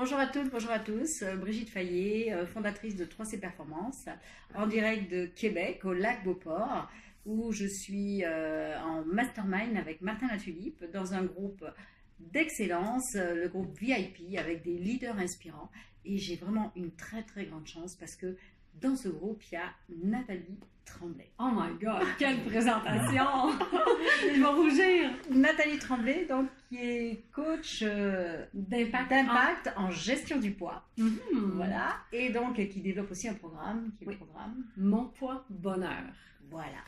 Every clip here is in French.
Bonjour à toutes, bonjour à tous. Brigitte Fayet, fondatrice de 3C Performance, en direct de Québec, au lac Beauport, où je suis en mastermind avec Martin Latulippe dans un groupe d'excellence, le groupe VIP, avec des leaders inspirants. Et j'ai vraiment une très très grande chance parce que dans ce groupe, il y a Nathalie Tremblay. Oh my God, quelle présentation! Je vais rougir! Nathalie Tremblay, donc, qui est coach d'impact en gestion du poids. Voilà. Et donc, qui développe aussi un programme, qui est le programme Mon poids bonheur. Voilà.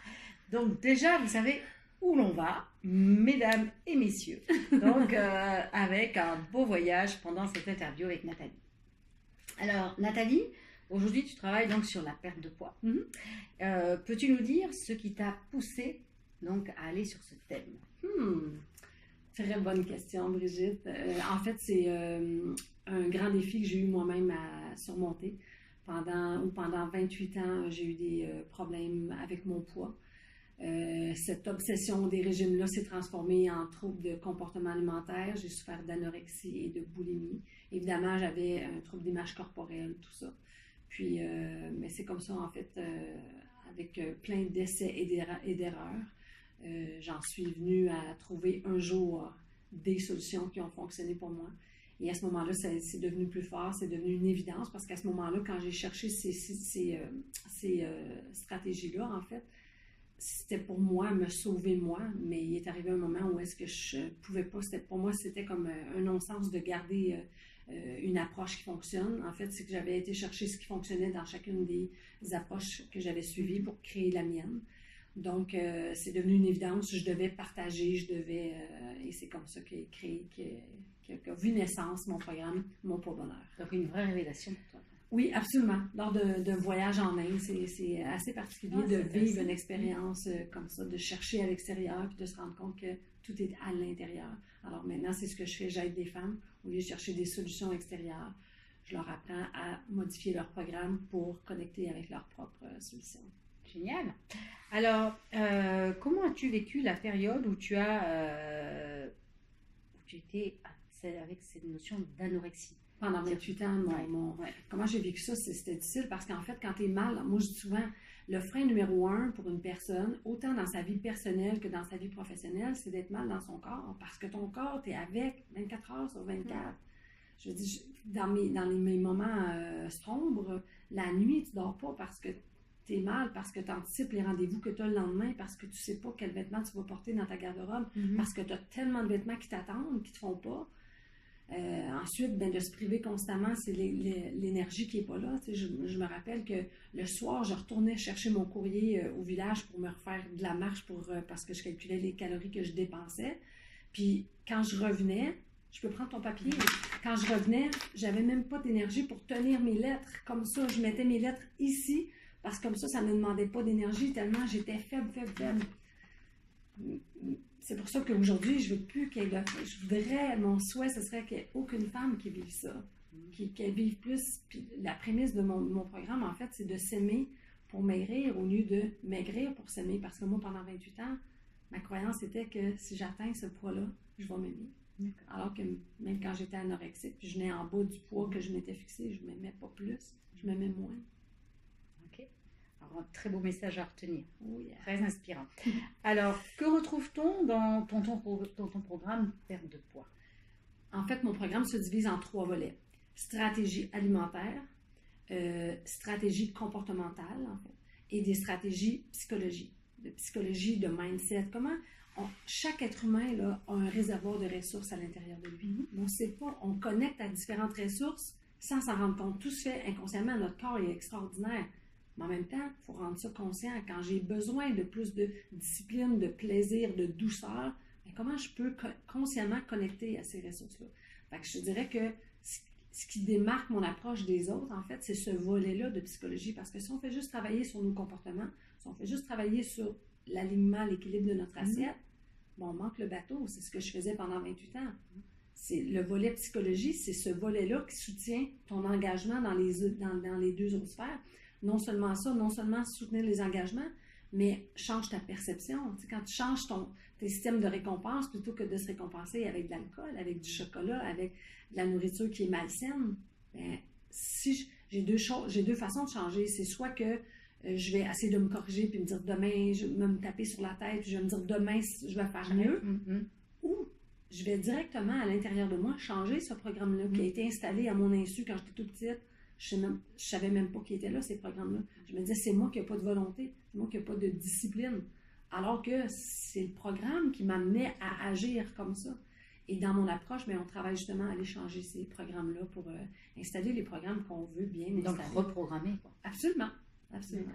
Donc, déjà, vous savez où l'on va, mesdames et messieurs. Donc, avec un beau voyage pendant cette interview avec Nathalie. Alors, Nathalie, aujourd'hui, tu travailles donc sur la perte de poids. Peux-tu nous dire ce qui t'a poussé donc à aller sur ce thème? Très bonne question, Brigitte. En fait, c'est un grand défi que j'ai eu moi-même à surmonter. Pendant 28 ans, j'ai eu des problèmes avec mon poids. Cette obsession des régimes-là s'est transformée en trouble de comportement alimentaire. J'ai souffert d'anorexie et de boulimie. Évidemment, j'avais un trouble d'image corporelle, tout ça. Puis, mais c'est comme ça, en fait, avec plein d'essais et d'erreurs, j'en suis venue à trouver un jour des solutions qui ont fonctionné pour moi. Et à ce moment-là, c'est devenu plus fort, c'est devenu une évidence, parce qu'à ce moment-là, quand j'ai cherché ces stratégies-là, en fait, c'était pour moi, me sauver moi, mais il est arrivé un moment où est-ce que je pouvais pas, pour moi, c'était comme un non-sens de garder une approche qui fonctionne. En fait, c'est que j'avais été chercher ce qui fonctionnait dans chacune des approches que j'avais suivies pour créer la mienne. Donc, c'est devenu une évidence, je devais partager, et c'est comme ça qu'a vu naissance mon programme, Mon poids bonheur. Donc, une vraie révélation pour toi. Oui, absolument. Lors d'un voyage en Inde, c'est assez particulier de vivre une expérience comme ça, de chercher à l'extérieur puis de se rendre compte que tout est à l'intérieur. Alors maintenant, c'est ce que je fais. J'aide des femmes au lieu de chercher des solutions extérieures. Je leur apprends à modifier leur programme pour connecter avec leurs propres solutions. Génial. Alors, comment as-tu vécu la période où tu étais avec cette notion d'anorexie? Pendant 28 ans, comment j'ai vécu ça, c'était difficile parce qu'en fait, quand tu es mal, moi je dis souvent, le frein numéro 1 pour une personne, autant dans sa vie personnelle que dans sa vie professionnelle, c'est d'être mal dans son corps parce que ton corps, tu es avec 24 heures sur 24. Je dis, dans mes moments sombres, la nuit, tu dors pas parce que tu es mal, parce que tu anticipes les rendez-vous que tu as le lendemain, parce que tu sais pas quels vêtements tu vas porter dans ta garde-robe, parce que tu as tellement de vêtements qui t'attendent, qui te font pas. Ensuite, de se priver constamment, c'est l'énergie qui n'est pas là. Je me rappelle que le soir, je retournais chercher mon courrier au village pour me refaire de la marche parce que je calculais les calories que je dépensais. Puis quand je revenais, je peux prendre ton papier, quand je revenais, j'avais même pas d'énergie pour tenir mes lettres. Comme ça, je mettais mes lettres ici parce que comme ça ne me demandait pas d'énergie tellement j'étais faible. C'est pour ça qu'aujourd'hui, je veux plus mon souhait, ce serait qu'il n'y ait aucune femme qui vive ça, qu'elle vive plus. Puis la prémisse de mon programme, en fait, c'est de s'aimer pour maigrir au lieu de maigrir pour s'aimer. Parce que moi, pendant 28 ans, ma croyance était que si j'atteins ce poids-là, je vais m'aimer. Alors que même quand j'étais anorexique, puis je venais en bas du poids que je m'étais fixé, je ne m'aimais pas plus, je m'aimais moins. Alors, un très beau message à retenir, très Yes. inspirant. Alors, que retrouve-t-on dans ton programme perte de poids? En fait, mon programme se divise en 3 volets. Stratégie alimentaire, stratégie comportementale, en fait, et des stratégies psychologie, de mindset. Chaque être humain là, a un réservoir de ressources à l'intérieur de lui. On sait pas, on connecte à différentes ressources sans s'en rendre compte. Tout se fait inconsciemment, notre corps est extraordinaire. Mais en même temps, il faut rendre ça conscient. Quand j'ai besoin de plus de discipline, de plaisir, de douceur, comment je peux consciemment connecter à ces ressources-là? Fait que je te dirais que ce qui démarque mon approche des autres, en fait, c'est ce volet-là de psychologie. Parce que si on fait juste travailler sur nos comportements, si on fait juste travailler sur l'alignement, l'équilibre de notre assiette, on manque le bateau. C'est ce que je faisais pendant 28 ans. C'est le volet psychologie, c'est ce volet-là qui soutient ton engagement dans les 2 autres sphères. Non seulement ça, non seulement soutenir les engagements, mais change ta perception. Tu sais, quand tu changes tes systèmes de récompense, plutôt que de se récompenser avec de l'alcool, avec du chocolat, avec de la nourriture qui est malsaine, ben, si j'ai deux façons de changer. C'est soit que je vais essayer de me corriger puis me dire demain, je vais me taper sur la tête, puis je vais me dire demain, je vais faire mieux, ou je vais directement à l'intérieur de moi changer ce programme-là qui a été installé à mon insu quand j'étais toute petite. Je ne savais même pas qui était là, ces programmes-là. Je me disais, c'est moi qui n'ai pas de volonté, c'est moi qui n'ai pas de discipline. Alors que c'est le programme qui m'amenait à agir comme ça. Et dans mon approche, bien, on travaille justement à aller changer ces programmes-là pour installer les programmes qu'on veut bien installer. Donc reprogrammer, quoi. Absolument. Absolument.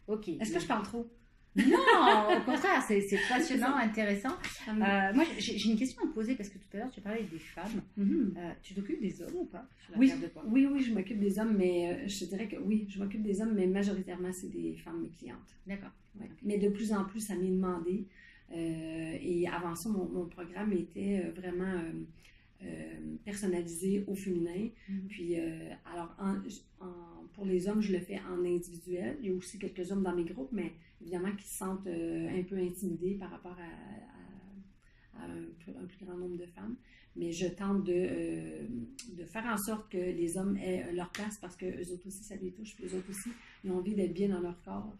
OK. Est-ce que je parle trop? Non, au contraire, c'est passionnant, intéressant. Moi, j'ai une question à te poser parce que tout à l'heure, tu parlais des femmes. Tu t'occupes des hommes ou pas sur la perte de poids? Oui, je m'occupe des hommes, mais je te dirais que oui, je m'occupe des hommes, mais majoritairement, c'est des femmes, mes clientes. D'accord. Ouais. Okay. Mais de plus en plus, ça m'est demandé. Et avant ça, mon programme était vraiment personnalisé au féminin. Puis, alors, pour les hommes, je le fais en individuel. Il y a aussi quelques hommes dans mes groupes, mais évidemment qui se sentent un peu intimidés par rapport à un plus grand nombre de femmes. Mais je tente de faire en sorte que les hommes aient leur place parce qu'eux autres aussi, ça les touche. Puis eux autres aussi, ils ont envie d'être bien dans leur corps.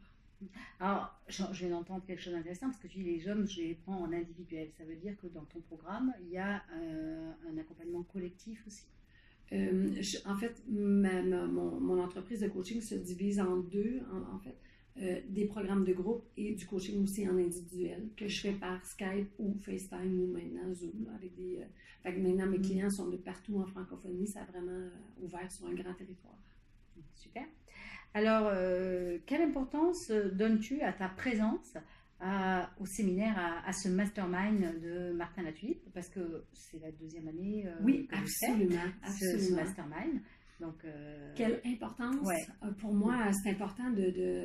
Alors, je viens d'entendre quelque chose d'intéressant parce que tu dis les hommes, je les prends en individuel. Ça veut dire que dans ton programme, il y a un accompagnement collectif aussi. En fait, mon entreprise de coaching se divise en deux, en fait. Des programmes de groupe et du coaching aussi en individuel que je fais par Skype ou FaceTime ou maintenant Zoom avec des... maintenant, mes clients sont de partout en francophonie. Ça a vraiment ouvert sur un grand territoire. Super. Alors, quelle importance donnes-tu à ta présence au séminaire, à ce mastermind de Martin Latulippe? Parce que c'est la deuxième année oui, que absolument, absolument. Ce mastermind. Donc, quelle importance pour moi, c'est important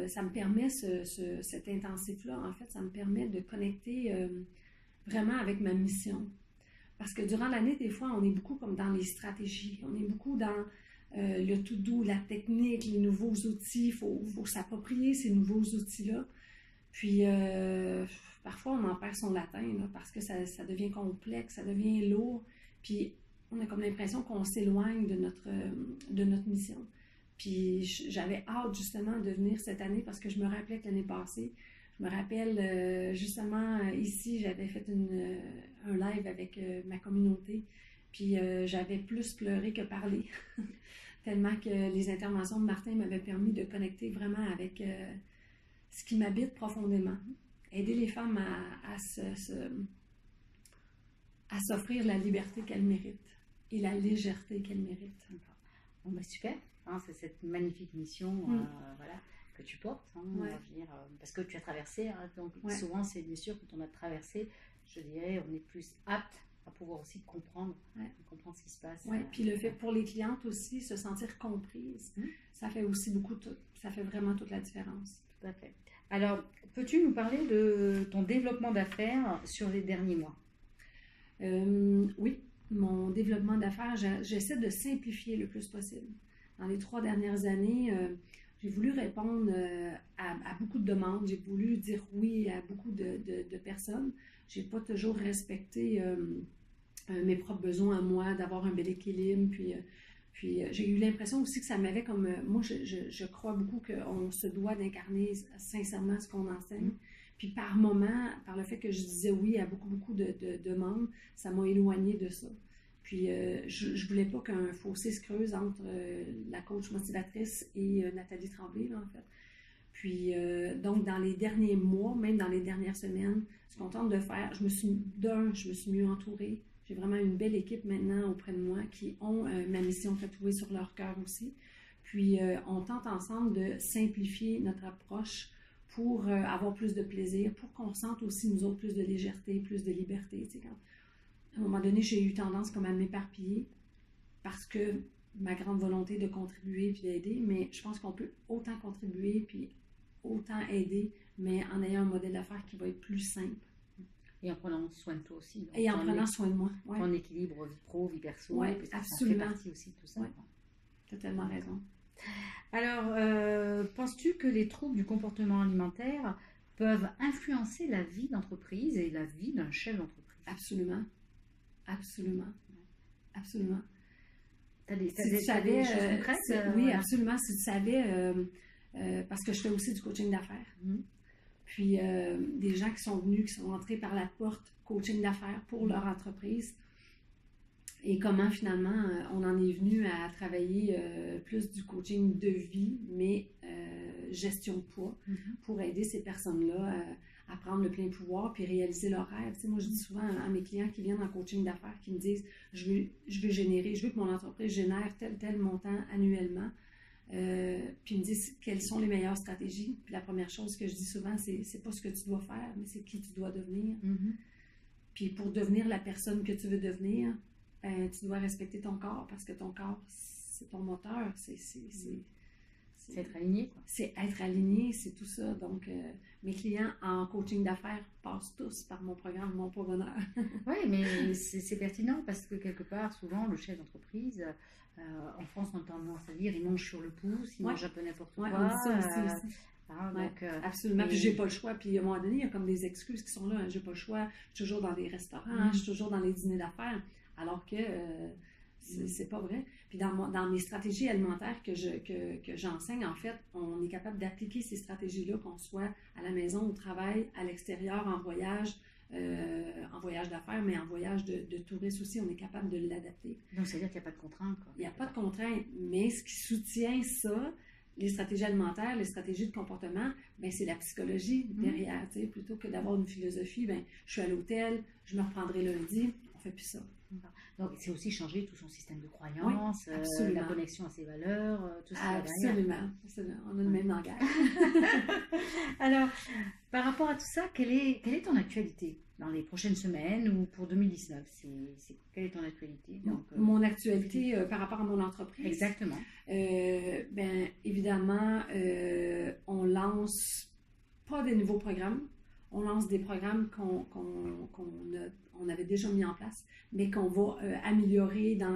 ça me permet cet intensif-là, en fait, ça me permet de connecter vraiment avec ma mission. Parce que durant l'année, des fois, on est beaucoup comme dans les stratégies, on est beaucoup dans le tout doux, la technique, les nouveaux outils, il faut s'approprier ces nouveaux outils-là. Puis, parfois, on en perd son latin là, parce que ça devient complexe, ça devient lourd. Puis, on a comme l'impression qu'on s'éloigne de notre mission. Puis j'avais hâte justement de venir cette année parce que je me rappelais que l'année passée, je me rappelle justement ici, j'avais fait un live avec ma communauté. Puis j'avais plus pleuré que parlé. Tellement que les interventions de Martin m'avaient permis de connecter vraiment avec ce qui m'habite profondément. Aider les femmes à s'offrir la liberté qu'elles méritent. Et la légèreté qu'elle mérite. Bon, ben super, c'est cette magnifique mission voilà, que tu portes. On va venir, parce que tu as traversé, donc souvent c'est bien sûr quand on a traversé, je dirais, on est plus apte à pouvoir aussi comprendre ce qui se passe. Oui, puis le fait pour les clientes aussi, se sentir comprises, ça fait aussi ça fait vraiment toute la différence. Tout à fait. Alors, peux-tu nous parler de ton développement d'affaires sur les derniers mois? Oui. Mon développement d'affaires, j'essaie de simplifier le plus possible. Dans les 3 dernières années, j'ai voulu répondre à beaucoup de demandes. J'ai voulu dire oui à beaucoup de personnes. Je n'ai pas toujours respecté mes propres besoins à moi, d'avoir un bel équilibre. Puis j'ai eu l'impression aussi que ça m'avait comme... moi, je crois beaucoup qu'on se doit d'incarner sincèrement ce qu'on enseigne. Puis par moment, par le fait que je disais oui à beaucoup de demandes, ça m'a éloignée de ça. Puis je ne voulais pas qu'un fossé se creuse entre la coach motivatrice et Nathalie Tremblay, là, en fait. Puis donc dans les derniers mois, même dans les dernières semaines, je suis contente de faire, je me suis mieux entourée. J'ai vraiment une belle équipe maintenant auprès de moi qui ont ma mission tatouée sur leur cœur aussi. Puis on tente ensemble de simplifier notre approche pour avoir plus de plaisir, pour qu'on sente aussi, nous autres, plus de légèreté, plus de liberté. Tu sais, à un moment donné, j'ai eu tendance comme à m'éparpiller parce que ma grande volonté de contribuer puis d'aider, mais je pense qu'on peut autant contribuer puis autant aider, mais en ayant un modèle d'affaires qui va être plus simple. Et en prenant soin de toi aussi. Donc, et en prenant soin de moi. Ouais. Ton équilibre vie pro, vie perso. Oui, absolument. Ça fait partie aussi de tout ça. Ouais. Tu as tellement raison. Alors, penses-tu que les troubles du comportement alimentaire peuvent influencer la vie d'entreprise et la vie d'un chef d'entreprise? Absolument. Absolument. Absolument. T'as des Des choses concrètes? oui, Voilà. absolument. Si tu savais, parce que je fais aussi du coaching d'affaires. Mhm. Puis des gens qui sont venus, qui sont entrés par la porte coaching d'affaires pour leur entreprise. Et comment finalement on en est venu à travailler plus du coaching de vie, mais gestion de poids, pour aider ces personnes-là à prendre le plein pouvoir puis réaliser leurs rêves. Tu sais, moi, je dis souvent à mes clients qui viennent en coaching d'affaires, qui me disent je veux que mon entreprise génère tel montant annuellement. Puis ils me disent quelles sont les meilleures stratégies. Puis la première chose que je dis souvent, c'est pas ce que tu dois faire, mais c'est qui tu dois devenir. Puis pour devenir la personne que tu veux devenir, ben, tu dois respecter ton corps parce que ton corps, c'est ton moteur. C'est être aligné, quoi. C'est être aligné, c'est tout ça. Donc, mes clients en coaching d'affaires passent tous par mon programme Mon Poids Bonheur. Oui, mais c'est pertinent parce que quelque part, souvent, le chef d'entreprise, en France, on a tendance à dire il mange sur le pouce, il mange un peu n'importe quoi. On dit ça aussi. Donc, absolument. Puis j'ai pas le choix. Puis à un moment donné, il y a comme des excuses qui sont là. J'ai pas le choix. Je suis toujours dans des restaurants, je suis toujours dans les dîners d'affaires. Alors que c'est pas vrai. Puis dans mes stratégies alimentaires que j'enseigne, en fait, on est capable d'appliquer ces stratégies-là, qu'on soit à la maison, au travail, à l'extérieur, en voyage d'affaires, mais en voyage de tourisme aussi, on est capable de l'adapter. Donc, ça veut dire qu'il n'y a pas de contraintes, quoi. Il n'y a pas de contraintes, mais ce qui soutient ça, les stratégies alimentaires, les stratégies de comportement, ben c'est la psychologie derrière. Plutôt que d'avoir une philosophie, ben je suis à l'hôtel, je me reprendrai lundi, on fait plus ça. Donc, c'est aussi changer tout son système de croyances, la connexion à ses valeurs, tout ça. Absolument. On a le même langage. Alors, par rapport à tout ça, quelle est ton actualité dans les prochaines semaines ou pour 2019? Quelle est ton actualité? Donc, mon actualité par rapport à mon entreprise? Exactement. Ben, évidemment, on lance pas de nouveaux programmes. On lance des programmes qu'on avait déjà mis en place, mais qu'on va améliorer dans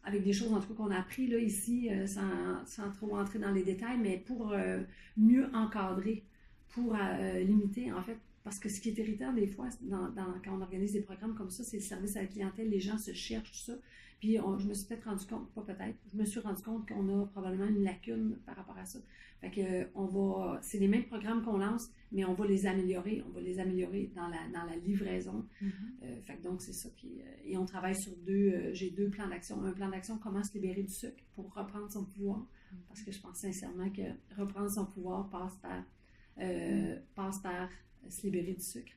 avec des choses en tout cas qu'on a appris là, ici, sans trop entrer dans les détails, mais pour mieux encadrer, pour limiter en fait. Parce que ce qui est irritant des fois, quand on organise des programmes comme ça, c'est le service à la clientèle, les gens se cherchent, tout ça. Puis je me suis peut-être rendu compte, pas peut-être, je me suis rendu compte qu'on a probablement une lacune par rapport à ça. Fait que c'est les mêmes programmes qu'on lance, mais on va les améliorer. On va les améliorer dans la livraison. Fait que donc c'est ça et on travaille sur j'ai 2 plans d'action. Un plan d'action, comment se libérer du sucre pour reprendre son pouvoir. Parce que je pense sincèrement que reprendre son pouvoir passe par se libérer du sucre.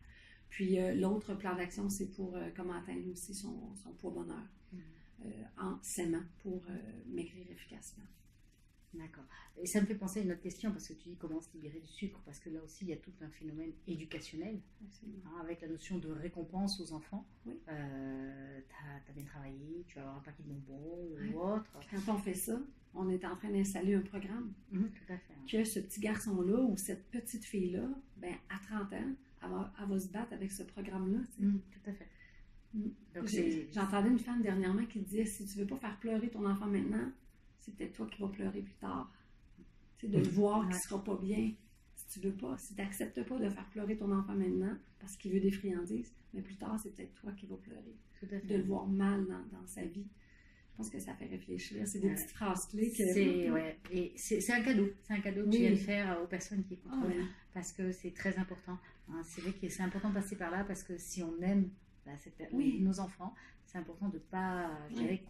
Puis l'autre plan d'action, c'est pour comment atteindre aussi son poids bonheur en s'aimant pour maigrir efficacement. D'accord. Et ça me fait penser à une autre question, parce que tu dis comment se libérer du sucre, parce que là aussi, il y a tout un phénomène éducationnel, avec la notion de récompense aux enfants. Oui. T'as bien travaillé, tu vas avoir un paquet de bonbons ou autre. Quand on fait ça, on est en train d'installer un programme. Tout à fait. Que ce petit garçon-là ou cette petite fille-là, ben, à 30 ans, elle va se battre avec ce programme-là. Tout à fait. J'entendais une femme dernièrement qui disait si tu ne veux pas faire pleurer ton enfant maintenant, c'est peut-être toi qui vas pleurer plus tard. De le voir qu'il ne sera pas bien. Si tu veux pas, si tu n'acceptes pas de faire pleurer ton enfant maintenant parce qu'il veut des friandises, mais plus tard, c'est peut-être toi qui vas pleurer. Tout à fait. De le voir mal dans sa vie. Je pense que ça fait réfléchir. C'est des petites phrases clés. Et c'est un cadeau. C'est un cadeau que tu viens de faire aux personnes qui écoutent. Parce que c'est très important. C'est vrai que c'est important de passer par là parce que si on aime nos enfants, c'est important de ne pas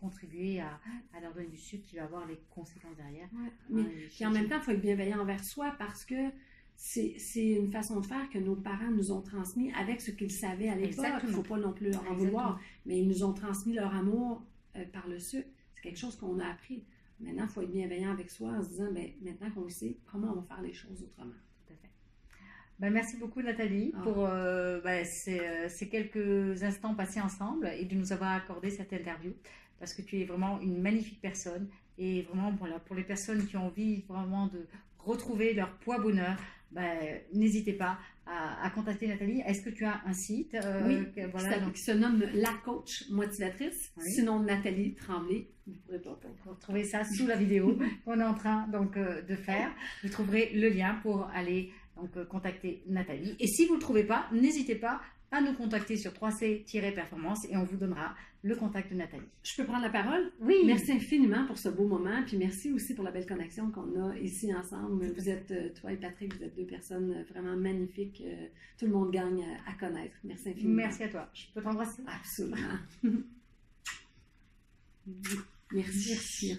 contribuer à leur donner du sucre qui va avoir les conséquences derrière. Mais puis en même temps, il faut être bienveillant envers soi parce que c'est une façon de faire que nos parents nous ont transmis avec ce qu'ils savaient à l'époque. Il ne faut pas non plus leur en vouloir, mais ils nous ont transmis leur amour par le sucre. C'est quelque chose qu'on a appris. Maintenant, il faut être bienveillant avec soi en se disant, maintenant qu'on le sait, comment on va faire les choses autrement. Merci beaucoup Nathalie pour ces quelques instants passés ensemble et de nous avoir accordé cette interview parce que tu es vraiment une magnifique personne et vraiment pour les personnes qui ont envie vraiment de retrouver leur poids bonheur, n'hésitez pas à à contacter Nathalie, est-ce que tu as un site Oui, voilà, qui se nomme La Coach Motivatrice, oui. sinon Nathalie Tremblay. Vous pourrez pas. Vous trouverez ça sous la vidéo qu'on est en train donc, de faire. Vous trouverez le lien pour aller donc, contacter Nathalie. Et si vous ne le trouvez pas, n'hésitez pas à nous contacter sur 3C-Performance et on vous donnera le contact de Nathalie. Je peux prendre la parole? Oui. Merci infiniment pour ce beau moment, puis merci aussi pour la belle connexion qu'on a ici ensemble. Vous êtes, toi et Patrick, vous êtes deux personnes vraiment magnifiques. Tout le monde gagne à connaître. Merci infiniment. Merci à toi. Je peux t'embrasser? Absolument. Merci.